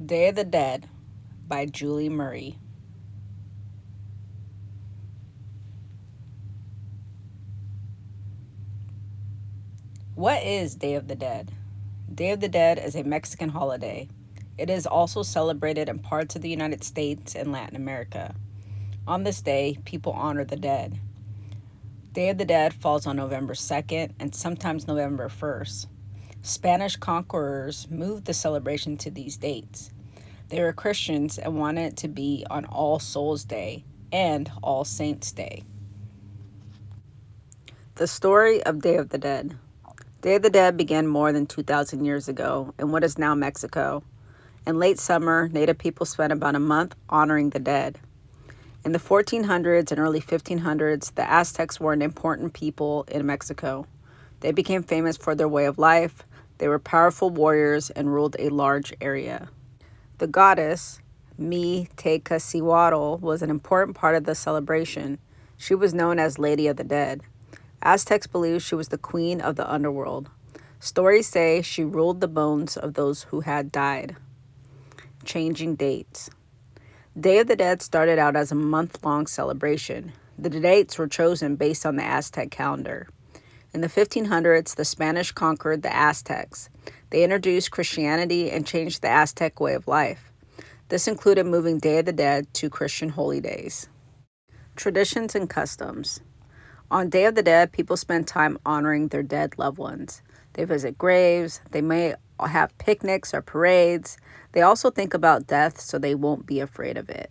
Day of the Dead by Julie Murray. What is Day of the Dead? Day of the Dead is a Mexican holiday. It is also celebrated in parts of the United States and Latin America. On this day, people honor the dead. Day of the Dead falls on November 2nd and sometimes November 1st. Spanish conquerors moved the celebration to these dates. They were Christians and wanted it to be on All Souls Day and All Saints Day. The story of Day of the Dead. Day of the Dead began more than 2,000 years ago in what is now Mexico. In late summer, Native people spent about a month honoring the dead. In the 1400s and early 1500s, the Aztecs were an important people in Mexico. They became famous for their way of life. They were powerful warriors and ruled a large area. The goddess, Tecasihuatl, was an important part of the celebration. She was known as Lady of the Dead. Aztecs believed she was the queen of the underworld. Stories say she ruled the bones of those who had died. Changing dates. Day of the Dead started out as a month-long celebration. The dates were chosen based on the Aztec calendar. In the 1500s, the Spanish conquered the Aztecs. They introduced Christianity and changed the Aztec way of life. This included moving Day of the Dead to Christian holy days. Traditions and customs. On Day of the Dead, people spend time honoring their dead loved ones. They visit graves. They may have picnics or parades. They also think about death so they won't be afraid of it.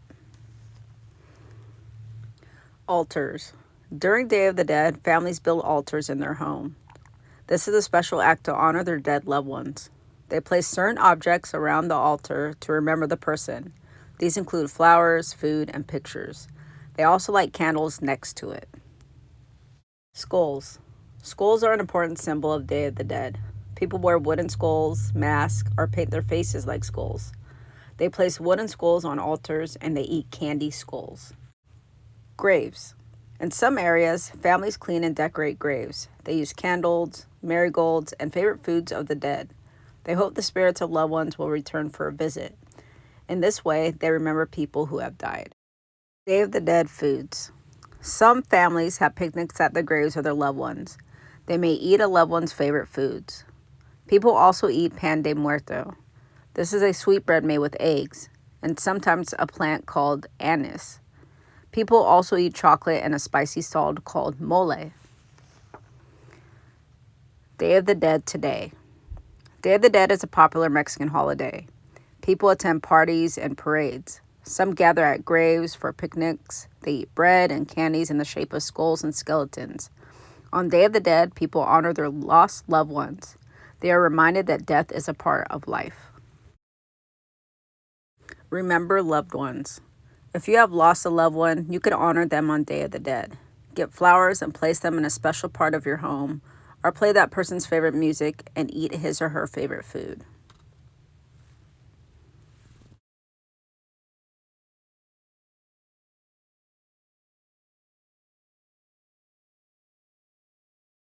Altars. During Day of the Dead, families build altars in their home. This is a special act to honor their dead loved ones. They place certain objects around the altar to remember the person. These include flowers, food, and pictures. They also light candles next to it. Skulls. Skulls are an important symbol of Day of the Dead. People wear wooden skulls, mask, or paint their faces like skulls. They place wooden skulls on altars and they eat candy skulls. Graves. In some areas, families clean and decorate graves. They use candles, marigolds, and favorite foods of the dead. They hope the spirits of loved ones will return for a visit. In this way, they remember people who have died. Day of the Dead foods. Some families have picnics at the graves of their loved ones. They may eat a loved one's favorite foods. People also eat pan de muerto. This is a sweetbread made with eggs and sometimes a plant called anise. People also eat chocolate and a spicy salt called mole. Day of the Dead today. Day of the Dead is a popular Mexican holiday. People attend parties and parades. Some gather at graves for picnics. They eat bread and candies in the shape of skulls and skeletons. On Day of the Dead, people honor their lost loved ones. They are reminded that death is a part of life. Remember loved ones. If you have lost a loved one, you can honor them on Day of the Dead. Get flowers and place them in a special part of your home, or play that person's favorite music and eat his or her favorite food.